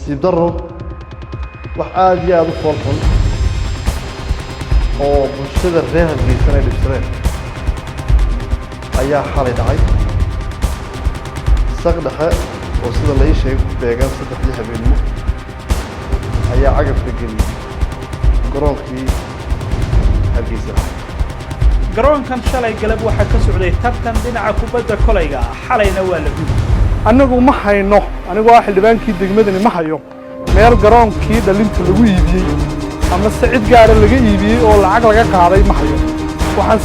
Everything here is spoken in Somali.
nasiib darro wax aad iyo aad u foolxun oo bulshada reer Hargeysa ay dhibsadeen ayaa xalay dhacay saq dhexe oo sida la ii sheegay ku beegan 3 habeenimo ayaa cagafka geliyay garoonkii Hargeysa garoonkan shalay galab waxa ka socday tartan dhinaca kubadda kolayga xalayna waa la gudbay annagu ma hayno anigu waa xildhibaankii degmadani ma hayo meel garoonkii dhalinta lagu iibiyay ama sicid gaar laga iibiyay oo lacag laga qaaday ma hayo waxaan